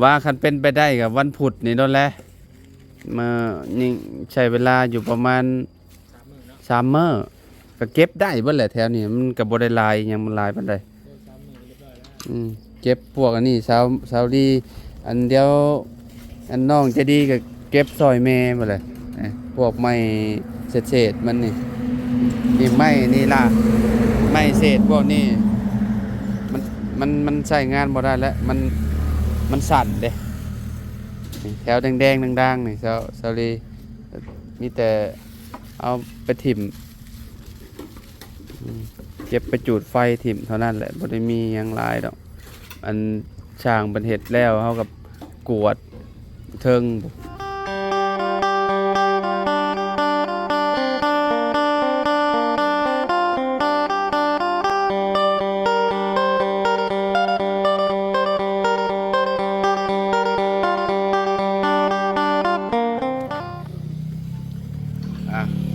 ว่าคันเป็นไปได้กับวันพุธนี่นั่นแหละมานี่ใช้เวลาอยู่ประมาณ3 มื้อก็เก็บได้เบิดแหละแถวนี้มันก็บ่ได้หลายหยังมันหลายปานใดเก็บพวกอันนี้สาวดีอันเดียวอันน้องจะดีก็เก็บซอยแม่บ่เลยพวกไม้เศษๆมันนี่ไม้นี่ล่ะไม้เศษพวกนี้มันใช้งานบ่ได้แล้วมันสั่นเด้แถวแดงๆดังๆนี่สาวดีมีแต่เอาไปถิ่มเก็บไปจูดไฟถิ่มเท่านั้นแหละบ่ได้มีหยังหลายดอกอันช่างเป็นเฮ็ดแล้วเฮากับกวดเทิง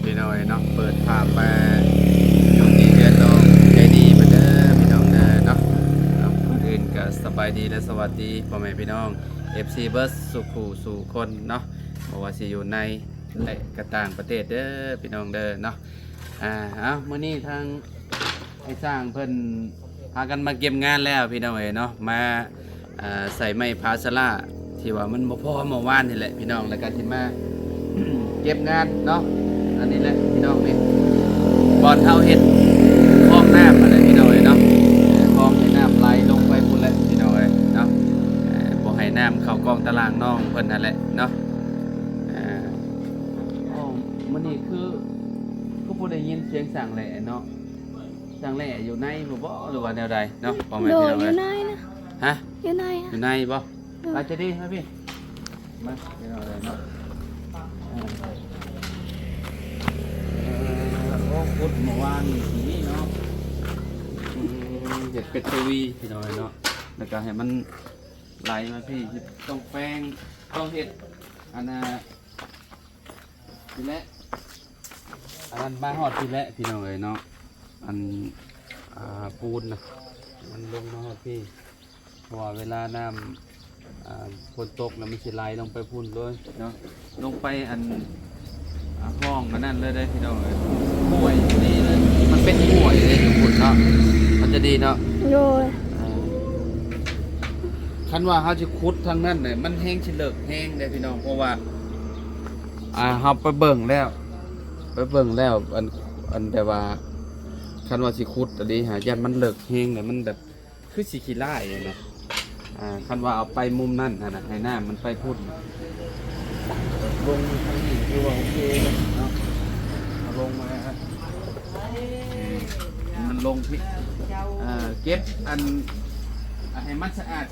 พี่น้อยเนาะเปิดภาพมาตรงนี้เดือนน้องใจดีไปเด้อพี่น้องเด้อเนาะคนอื่นก็สบายดีและสวัสดีพ่อแม่พี่น้อง FC เบิร์สสุขูสู่คนเนาะบอกว่าสิอยู่ในและกระต่างประเทศเด้อพี่น้องเด้อเนาะเอามื้อนี้ทางให้สร้างเพิ่นพากันมาเก็บงานแล้วพี่น้องเอ้ยเนาะมาใส่ไม้พาสลาที่ว่ามันบ่พอเมื่อวานนี่แหละพี่น้องแล้วก็ที่มา เก็บงานเนาะอันนี้แหละพี่น้องนี่บอลเท้าเห็ดคลองน้ำอะไรพี่น้องเลยเนาะคลองให้น้ำไหลลงไปพุ่นแหละพี่น้องเลยเนาะบ่ให้น้ำเข้ากองตารางน้องเพิ่นนั่นแหละเนาะมันนี่คือผู้ได้ยินเสียงสั่งแหล่เนาะสั่งแหล่อยู่ในบ่หรือว่าแนวใดเนาะพ่อแม่พี่น้องเลยอยู่ในนะฮะอยู่ในอยู่ในบ่อาจจะดีครับพี่มาพี่น้องเลยเนาะพุดเมื่อวานนี่เนาะเห็ดเป็ดทวีพี่น้อยเนาะแล้วก็ให้มันไหลมาพี่ต้องแป้งต้องเห็ดอันน่ะทีละอันนั้นมาหอดทีละพี่น้องเลยเนาะอันปูนนะมันลงมาหอดพี่เพราะว่าเวลาน้ำฝนตกแล้วมันสิไหลลงไปพุ่นเลยเนาะลงไปอันห้องมันนั่นเลยได้พี่น้องเลยห่วยดีเลยมันเป็นห่วยเลยทุกคนเนาะมันจะดีเนาะโดยคันว่าเขาจะคุดทางนั้นเนี่ยมันแห้งเฉลิกแห้งเลยพี่น้องเพราะว่าเขาไปเบิ่งแล้วอันแต่ว่าคันว่าสิคุดอันนี้หายันมันเลิกแห้งเนี่ยมันแบบคือสีขี้ไล่นะคันว่าเอาไปมุมนั่นนะให้หน้ามันไปพุ่นลงทางนี้คือว่าโอเคเนาะลงมามันลงพี่เก็บอันให้มันสะอาด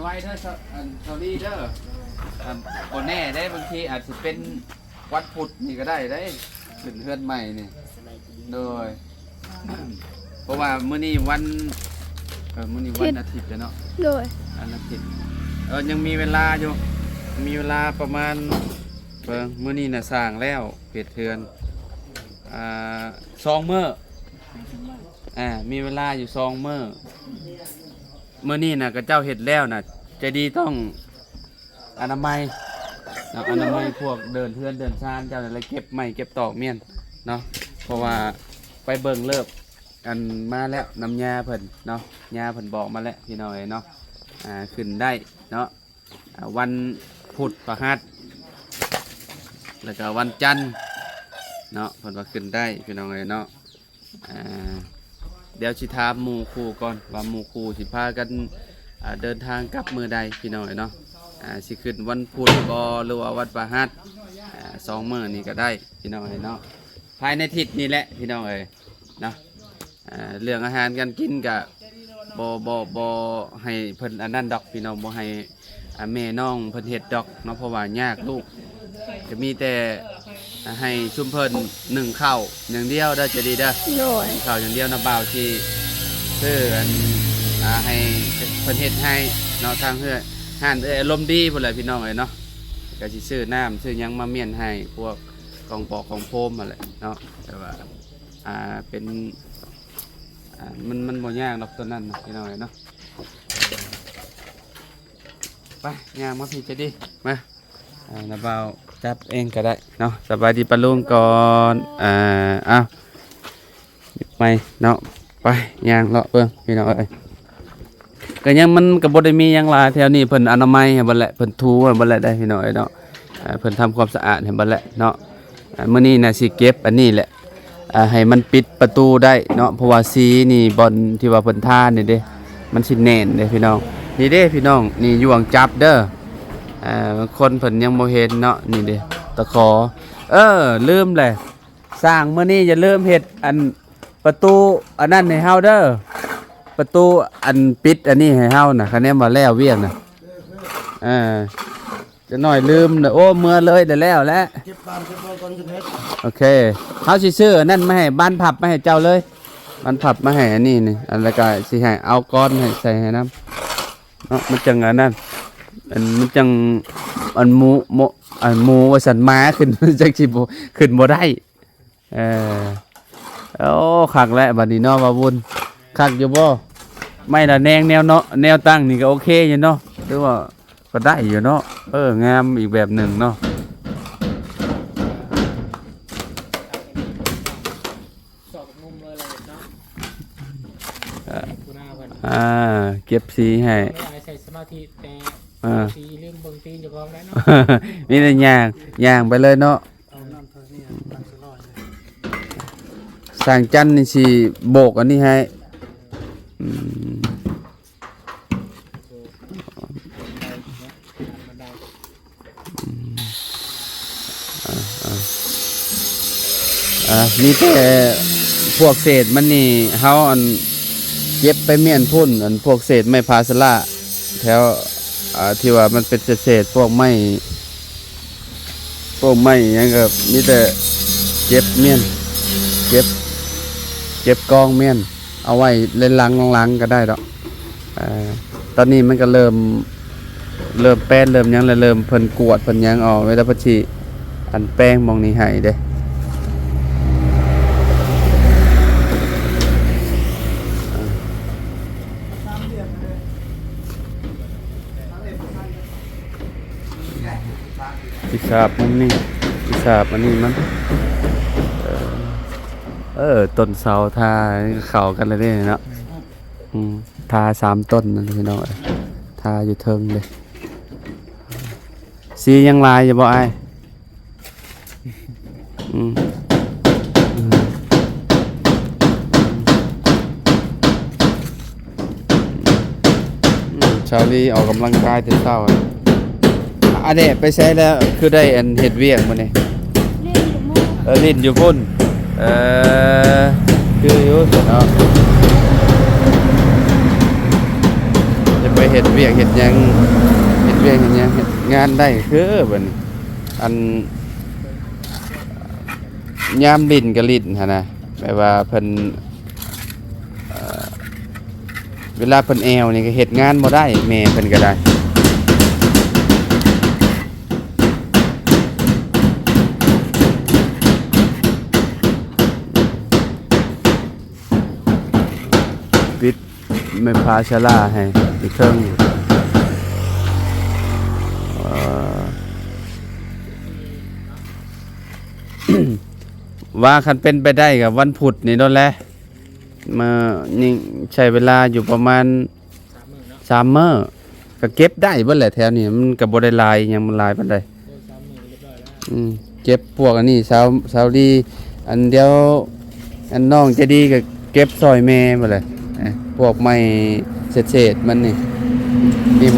ไว้เด้ออันเท่านี้เด้อคนแน่ได้บางทีอาจจะเป็นวัดพุทธนี่ก็ได้ขึ้นเฮือนใหม่นี่โดยเพราะว่ามื้อนี้วันอาทิตย์เนาะโดยวันอาทิตย์ยังมีเวลาอยู่มีเวลาประมาณมื้อนี้น่ะสร้างแล้วเป็ดเทือน2 มื้อมีเวลาอยู่2 มื้อนี้น่ะก็เจ้าเฮ็ดแล้วน่ะใจดีต้องอนามัยพวกเดินเทือนเดินซานเจ้าอะไรเก็บไม้เก็บตอกเมียนเนาะเพราะว่าไปเบิ่งเลิบอันมาแล้วน้ำยาเพิ่นเนาะยาเพิ่นบอกมาแล้วพี่น้อยเนาะขึ้นได้เนาะวันพุธพฤหัสแล้วก็วันจันทร์เนาะเพิ่นว่าขึ้นได้พี่น้องเนาะเดี๋ยวสิถามหมู่ครูก่อนว่าหมู่ครูสิพากันเดินทางกลับมื้อใดพี่น้องเนาะสิขึ้นวันพุธบ่หรือว่าวันพฤหัส2 มื้อนี้ก็ได้พี่น้องเนาะภายในอาทิตย์นี้แหละพี่น้องเนาะเรื่องอาหารการกินก็บ่ให้เพิ่นอันนั้นดอกพี่น้องบ่ให้แม่น้องเพิ่นเฮ็ดดอกเนาะเพราะว่ายากลูกจะมีแต่ให้ชุมเพิ่น1ข้าวอย่างเดียวเด้อจะดีเด้อข้าวอย่างเดียวนะบ่าวที่ซื้อให้เพิ่นเฮ็ดให้เนาะทางเฮือห่านอารมณ์ดีพุ่นแหละพี่น้องเนาะก็สิซื้อน้ำซื้อหยังมาเมียนให้พวกของปอกของโฟมนั่นแหละเนาะแต่ว่าเป็นมันบ่ยากดอกตัวนั้นนะพี่น้องเนาะ ไปย่างมาพี่จะดิมาน้าบ่าวจับเองก็ได้เนาะสบายดีปะลุงก่อนอ้าวไม่เนาะไปย่างเลาะเบิ่งพี่น้องเอ้ยก็ยังมันก็บ่ได้มีหยังหลายแถวนี้เพิ่นอนามัยให้เบิดแหละเพิ่นถูให้เบิดแหละได้พี่น้องเอ้ยเนาะเพิ่นทำความสะอาดให้เบิดแหละเนาะมื้อนี้น่ะสิเก็บอันนี้แหละให้มันปิดประตูได้เนาะเพราะว่าสีนี่บอนที่ว่าเพิ่นทานี่เด้มันสิแน่นเด้พี่น้องนี่เด้พี่น้องนี่ยวงจับเด้อบางคนเพิ่นยังบ่เห็นเนาะนี่เด้ตะขอลืมแหละสร้างมื้อนี้อย่าลืมเฮ็ดอันประตูอันนั้นให้เฮาเด้อประตูอันปิดอันนี้ให้เฮาน่ะคะแนนว่าแล้วเวียกน่ะจะหน่อยลืมน่ะโอ้เมื่อเลยได้แล้วแหละเก็บบ้านเก็บก่อนจะเฮ็ดโอเคเฮาสิซื้ออันนั้นมาให้บ้านผับมาให้เจ้าเลยบ้านผับมาให้อันนี้นี่อันแล้วก็สิให้เอาก้อนให้ใส่ให้น้ำเนาะมันจังอันนั้นมันจังอันหมูว่าสันม้าขึ้นจังสิบ่ขึ้นบ่ได้โอ้คักแล้วบัดนี้เนาะว่าวุ่นคักอยู่บ่ไม่ละแนงแนวเนาะแนวตั้งนี่ก็โอเคอยู่เนาะหรือว่าก็ได้อยู่เนาะงามอีกแบบหนึ่งเนาะเก็บสีให้ใส่สมาธิแต่สีลืมเบิ่งตีนจะพร้อมแล้วเนาะมีแต่ย่างไปเลยเนาะสั่งจันนี่สิโบกอันนี้ให้มีแต่พวกเศษมันนี่เฮาอันเย็บไปเมียนพุ่นอันพวกเศษไม้พาสละแถวที่ว่ามันเป็นเศษพวกไม้ยังก็มีแต่เย็บเมียนเก็บกองเมียนเอาไว้เล่นลังก็ได้ดอกตอนนี้มันก็เริ่มแป้นเริ่มยังเริ่มเพิ่นกวดเพิ่นยังออกไว้แล้วพอชีอันแป้งมองนี่ให้เด้พิศาบมันนี่พิศาบอันนี้มันต้นเสาทาเข้ากันเลยเนาะทา3ต้นนั่นพี่น้องทาอยู่เทิงเลยสียังลายอยู่บ่อ้ายชาวลีออกกำลังกายแต่เช้าอันนี้ไปใช้แล้วคือได้อันเฮ็ดเวียกมื้อนี้ลิ้นอยู่พุ่นคืออยู่เนาะจะไปเฮ็ดเวียกเฮ็ดหยังเฮ็ดงานได้คือบัดนี้อันยามลิ้นก็ลิ้นหั่นน่ะแปลว่าเพิ่นเวลาเพิ่นแอวนี่ก็เฮ็ดงานบ่ได้แม่เพิ่นก็ได้ปิดไม่พาชะล่าให้อีกเทิงว่าคันเป็นไปได้กับวันพุธนี่นั่นแหละมานี่ใช้เวลาอยู่ประมาณ3 มื้อก็เก็บได้เบิดแหละแถวนี้มันก็บ่ได้หลายหยังมันหลายปานใดเก็บพวกอันนี้สาวดีอันเดียวอันน้องจะดีก็เก็บซอยแม่หมดเลยพวกไม้เศษมันนี่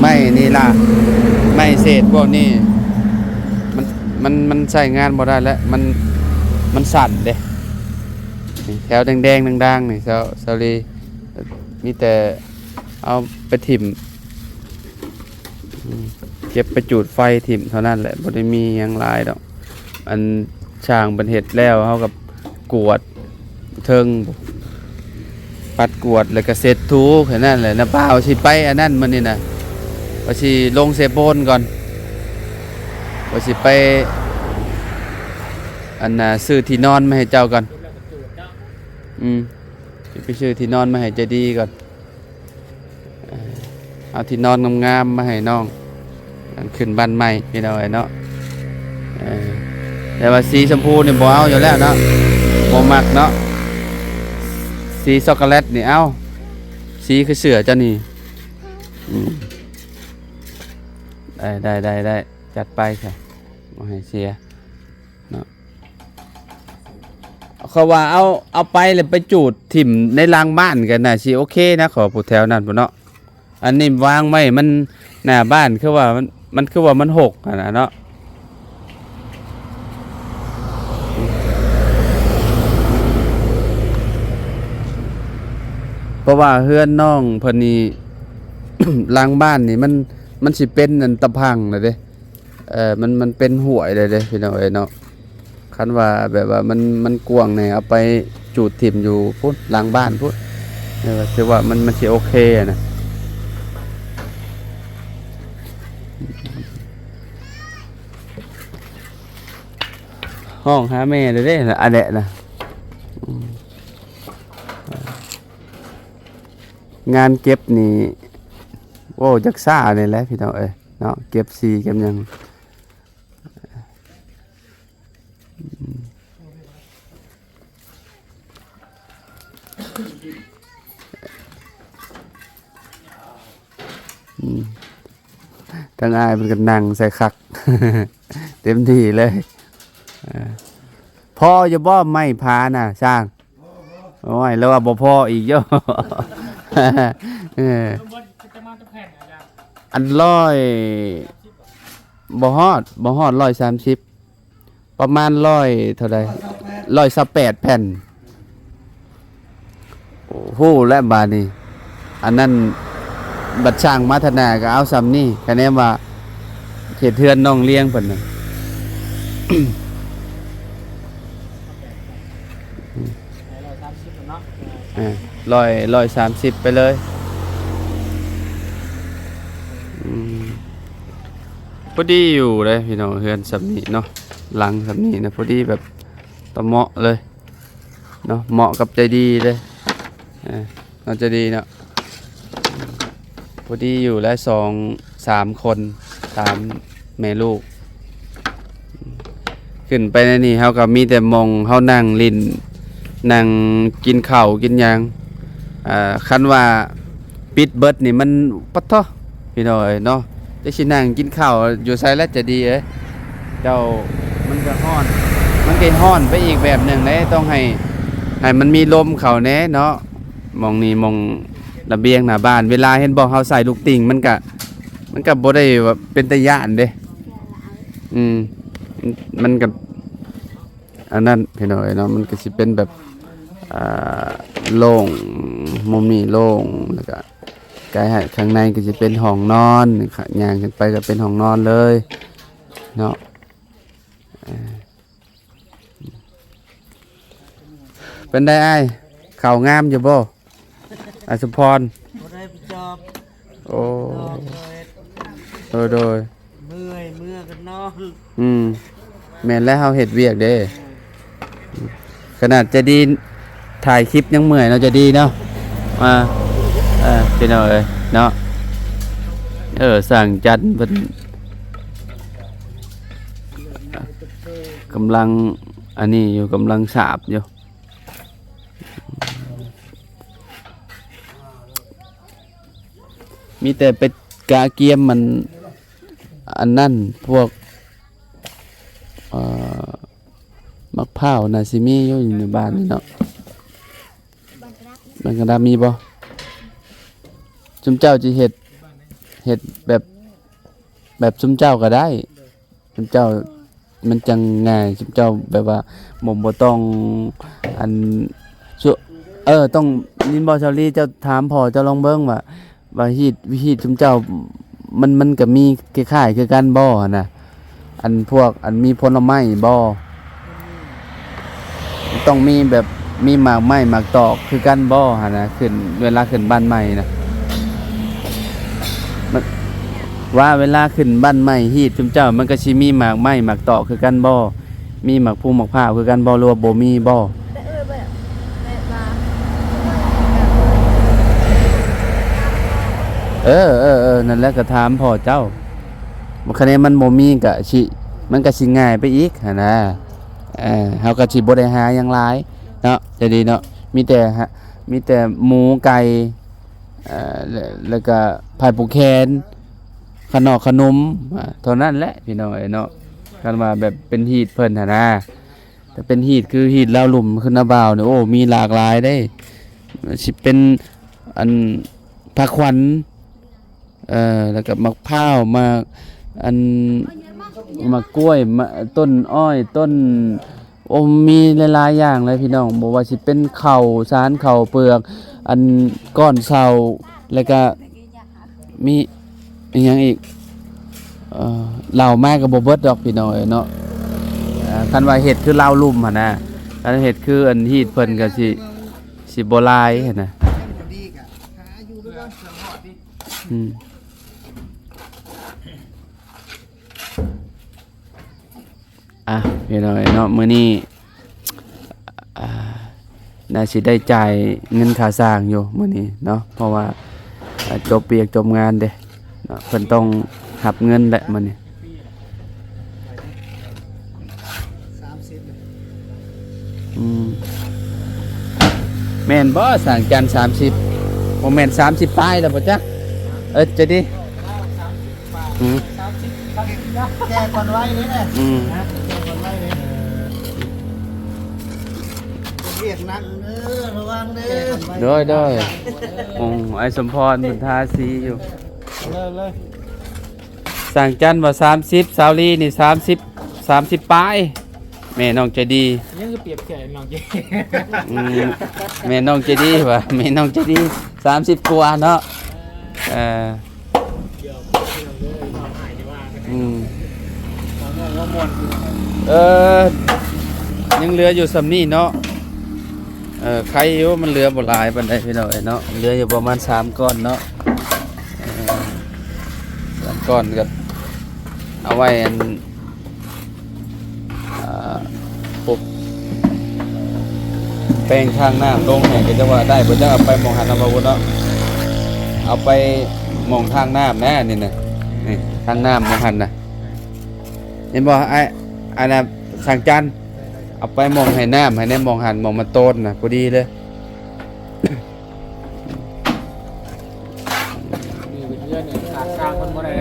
ไม้นี่ล่ะไม้เศษพวกนี้มันใช้งานบ่ได้แล้วมันสั่นเด้แถวแดงๆดังๆนี่สาวดีมีแต่เอาไปถิ่มเก็บไปจูดไฟถิ่มเท่านั้นแหละบ่ได้มีหยังหลายดอกอันช่างบันเฮ็ดแล้วเฮากับกวดเทิงปัดกวดแล้วก็เสร็จทูแค่นั้นแหละนะเปล่าสิไปอันนั้นมันนี่น่ะว่าสิลงเซโปนก่อนว่าสิไปอันน่ะซื้อที่นอนมาให้เจ้าก่อนไปซื้อที่นอนมาให้ใจดีก่อนเอาที่นอนงามๆมาให้น้อง กันขึ้นบ้านใหม่พี่น้องเนาะเออแต่ว่าสีชมพูนี่บ่เอาอยู่แล้วเนาะบ่มักเนาะสีช็อกโกแลตนี่เอาสีคือเสือเจ้านี่ได้จัดไปค่ะบ่ให้เสียเนาะเขาว่าเอาไปแล้วไปจูดถิ่มในรางบ้านกันน่ะสิโอเคนะขอผู้แถวนั้นพุ่นเนาะอันนี้วางไว้มันหน้าบ้านคือว่ามันคือว่ามันหกอะนะเนาะเพราะว่าเฮือนน้องเพิ่นนี่ หลังบ้านนี่มันสิเป็นอันตะพังเลยเด้มันเป็นห้วยเลยเด้พี่น้องเอ้ยเนาะคันว่าแบบว่ามันกว้างแน่เอาไปจูดถิ่มอยู่พุ่นหลังบ้านพุ่นถือว่ามันสิโอเคอะนะห้องหาแม่เลยเด้อันแหละนะงานเก็บนี่โอ้จักซ่านี่แหละพี่น้องเอ้ยเนาะเก็บสีเก็บหยังทั้งอายมันก็นั่งใส่คัก เต็มที่เลยพ่อจะบ่ไม่พาน่ะช่างโอ้ยแล้วว่าบ่พ่ออีกเยอะ อัน130ประมาณ100เท่าใด128แผ่นโอ้โหและบาดนี้อันนั้นบัดช่างมัธนาก็เอาซ้ำนี่คะแนนว่าเขตเทือนน้องเลี้ยงเพิ่นน่ะ 130ไปเลยพอดีอยู่เลยพี่น้องเฮือนสำนี้เนาะหลังสำนี้นะพอดีแบบตะเหมาะเลยเนาะเหมาะกับใจดีเลยเราจะดีเนาะพอดีอยู่แล้ว2-3 คน3 แม่ลูกขึ้นไปในนี่เขาก็มีแต่มองเขานั่งลิ้นนั่งกินข้าวกินหยังคันว่าปิดเบิดนี่มันปัดท้อพี่น้อยเนาะจะสินั่งกินข้าวอยู่ไสแล้วจะดีเจ้ามันก็ฮ้อนมันก็ฮ้อนไปอีกแบบหนึ่งเลยต้องให้มันมีลมเข้าแน่เนาะมองนี่มองระเบียงหน้าบ้านเวลาเห็นบ่เฮาใส่ลูกติ่งมันก็บ่ได้ว่าเป็นตาย้านเด้มันก็อันนั้นพี่น้อยเนาะมันก็สิเป็นแบบโล่งมุมนี้โล่งแล้วก็กายข้างในก็จะเป็นห้องนอนย่างขึ้นไปก็เป็นห้องนอนเลยเนาะเป็นได้อ้ายข่าวงามอยู่บ่อาสุพรโอ้โดยเมื่อกันนอนแม่นแล้วเฮาเฮ็ดเวียกเด้ขนาดจะดีถ่ายคลิปยังเมื่อยเราจะดีเนาะเป็นเอาเลยเนาะสั่งจัดเป็นกำลังอันนี้อยู่กำลังสาบอยู่มีแต่เป็ดกาเกียมมันอันนั่นพวกมะพร้าวน่ะสิมีอยู่ในบ้านนี่เนาะมันกระดามีบ่จุมเจ้าจะเห็ดแบบจุมเจ้าก็ได้จุมเจ้ามันจังง่ายจุมเจ้าแบบว่าบ่ต้องอันต้องนินบ่ชาวลีเจ้าถามพ่อเจ้าลองเบิ่งว่าฮีดจุมเจ้ามันก็มีคล้ายๆคือกันบ่น่ะอันพวกอันมีผลไม้บ่ต้องมีแบบมีหมากไม้หมากตอกคือกันบ่หั่นน่ะขึ้นเวลาขึ้นบ้านใหม่นะว่าเวลาขึ้นบ้านใหม่ฮีดจุมเจ้ามันก็สิมีหมากไม้หมากตอกคือกันบ่มีหมากภูหมากผ้าคือกันบ่หรือว่าบ่มีบ่นั่นแหละก็ถามพ่อเจ้า บ่คะแนนมันบ่มีก็สิมันก็สิง่ายไปอีกหันนะเฮาก็สิบ่ได้หาหยังหลายเนาะจะดีเนาะมีแต่หมูไก่แล้วก็ไผ่ปูแคนขนมเท่านั้นแหละพี่น้องเนาะกันว่าแบบเป็นฮีตเพิ่นหั่นนะแต่เป็นฮีตคือฮีตลาวหลุมขึ้นนาบ่าวเนี่ยโอ้มีหลากหลายได้สิเป็นอันผักขวัญแล้วก็มะพร้าวมะอันมะกล้วยมะต้นอ้อยต้นมีหลายๆอย่างเลยพี่น้องบ่ว่าสิเป็นข้าวสารข้าวเปลือกอันก้อนเสาแล้วก็มีอีกอย่างอีกเหล่ามากกับบ่เบิดดอกพี่น้องเนาะคันว่าเห็ดคือลาวลุ่มหั่นนะคันเห็ดคืออันฮีดเพิ่นก็สิบ่หลายหั่นน่ะพี่น้องเนาะมื้อนี้น่าสิได้จ่ายเงินค่าสร้างอยู่มื้อนี้เนาะเพราะว่าจบเวียกจบงานเด้เนาะเพิ่นต้องหับเงินแหละมื้อนี้แม่นบ่สร้างจันทร์30บ่แม่น30ปลายแล้วบ่จ๊ะจะดิแกก่อนไว้นี่แหละแกก่อนไว้นี่เรียกนักระวังเด้อด้วยไอ้สมพรบุญทาสีอยู่เลยสั่งจันว่า30สาวลีนี่30ปลายแม่น้องใจดีนี่คือเปรียบแก่น้องใจแม่น้องใจดีว่ะแม่น้องใจดี30กว่าเนาะยังเหลืออยู่สำนี่เนาะใครอยู่มันเหลือบ่หลายปานใดพี่น้องเนาะเหลืออยู่ประมาณ3ก้อนเนาะ3ก้อนก็เอาไว้อันปุ๊บแป้งข้างน้ำลงเนี่ยก็จะว่าได้บ่จะเอาไปมองหันเอาบ่เนาะเอาไปมองทางน้ำแน่นี่นะนี่ทางน้ำมองหันนะเห็นบ่ไอ้น่ะสั่งจันเอาไปมองให้น้ำให้แน่มองหันมองมาโต้นนะพอดีเลยนี่เป็นเรื่องเนี่ยขาดกลางคนบ่ได้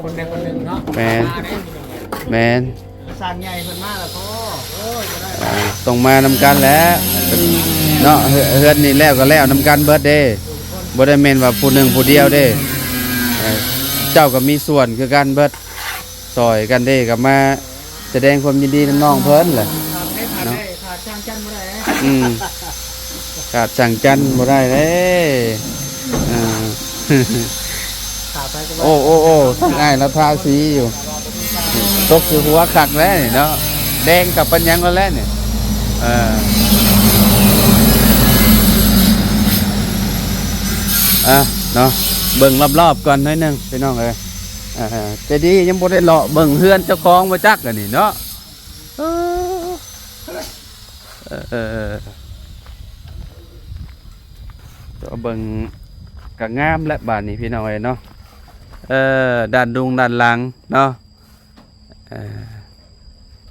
คนใดคนหนึ่งเนาะแมนสั่งใหญ่เพิ่นมาแล้วพ่อต้องมานำกันแล้วเนาะเฮือนนี่แล้วก็แล้วนำกันเบิดเด้บ่ได้แม่นว่าผู้หนึ่งผู้เดียวเด้เจ้าก็มีส่วนคือกันเบิดซอยกันเด้ก็มาแสดงความยินดีน้องเพิ่นแหละเนาะขาดช่างจันบ่ได้ขาดช่างจันบ่ได้เด้โอ้ทั้งอ้ายแล้วทาสีอยู่ตกคือหัวคักแล้วนี่เนาะแดงกับปัญญังแล้วนี่เนาะเบิ่งรอบๆก่อนหน่อยนึงพี่น้องเอ้ยจะดียังบ่ได้เลาะเบิ่งเฮือนเจ้าของบ่จักกันนี่เนาะตัวเบิ่งก็งามและบ้านนี้พี่น้องเอ้ยเนาะด้านดุงด้านหลังเนาะ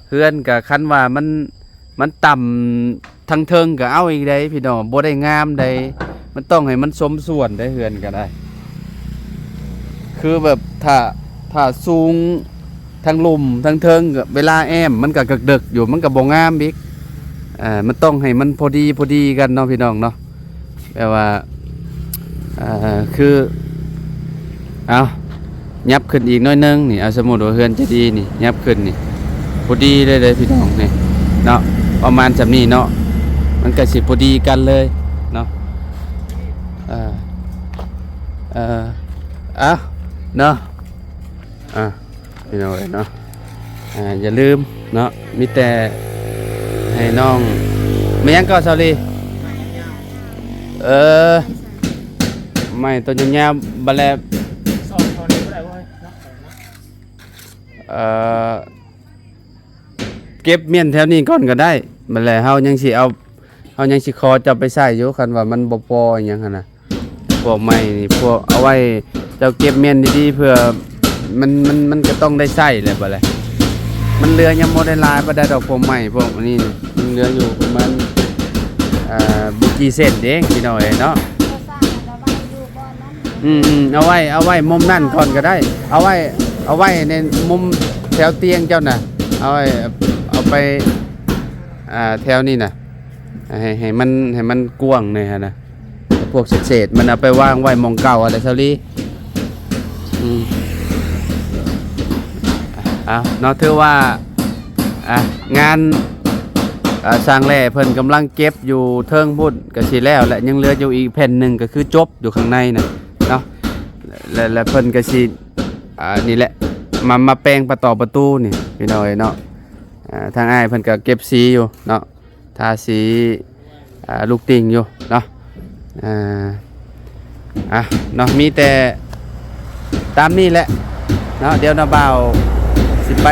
เฮือนก็คันว่ามันต่ำทั้งเทิงก็เอาอีกได้พี่น้องบ่ได้งามได้มันต้องให้มันสมส่วนได้เฮือนก็ได้คือแบบถ้าสูงทั้งลุ่มทั้งเทิงเวลาแอมมันก็ดึกอยู่มันก็บ่งามอีกมันต้องให้มันพอดีกันเนาะพี่น้องเนาะแปลว่าคือเอายับขึ้นอีกน้อยนึงนี่เอาสมมุติว่าเฮือนจะดีนี่ยับขึ้นนี่พอดีเลยพี่น้องนี่เนาะประมาณแบบนี้เนาะมันก็สิพอดีกันเลยเนาะเนาะพี่น้องเนาะอย่าลืมเนาะมีแต่ให้น้องไม่ยังก็สาลีไม่ตัวยาวๆบัดแล้วเก็บเมียนแถวนี้ก่อนก็ได้บัดแล้วเฮายังสิขอจะไปใช้อยู่คันว่ามันบ่พออีหยังหั่นน่ะพวกไม้นี่พวกเอาไว้เจ้าเก็บเมียนดีๆเพื่อ มันก็ต้องได้ใช้แหละบ่แหละมันเหลือยังบ่ได้หลายบ่ได้ดอกผมใหม่พวกนี้นี่มันเหลืออยู่ประมาณบ่กี่เส้นเองพี่น้อยเนาะเอาไว้มุมนั่นก่อนก็ได้เอาไว้ในมุมแถวเตียงเจ้าน่ะเอาไปแถวนี้น่ะให้มันกว้างหน่อยฮะนะพวกเศษมันเอาไปวางไว้หม่องเก่าอะไรเซาลี่เนาะถือว่างานสร้างแร่เพิ่นกำลังเก็บอยู่เทิงพุ่นก็สิแล้วและยังเหลืออยู่อีกแผ่นหนึงก็คือจบอยู่ข้างในน่ะเนาะและเพิ่นก็สินี่แหละมาแปลงประตูนี่พี่น้อยเนาะทางอ้ายเพิ่นก็เก็บสีอยู่เนาะทาสีลูกติ่งอยู่เนาะเนาะมีแต่ตามนี้แหละเนาะเดี๋ยวน้าบ่าวสิไป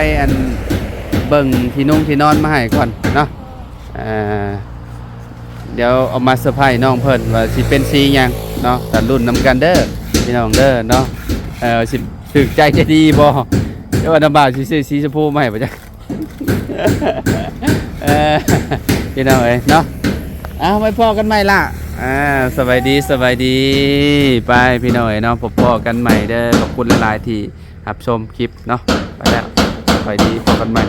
เบิ่งที่นุ่งที่นอนมาให้ก่อนเนาะเดี๋ยวเอามาเซอร์ไพรส์น้องเพิ่นว่าสิเป็นสีหยังเนาะตัดรุ่นนำกันเด้อพี่น้องเด้อเนาะสิถึกใจจะดีบ่เดี๋ยวน้าบ่าวสิซื้อสีชมพูมาให้บ่จ๊ะ พี่น้องเอ้ยเนาะไว้พอกันใหม่ล่ะสบายดีไปพี่น้องเอ้ยเนาะพบพอกันใหม่เด้อขอบคุณหลายๆที่รับชมคลิปเนาะไปแล้วสบายดีพบกันใหม่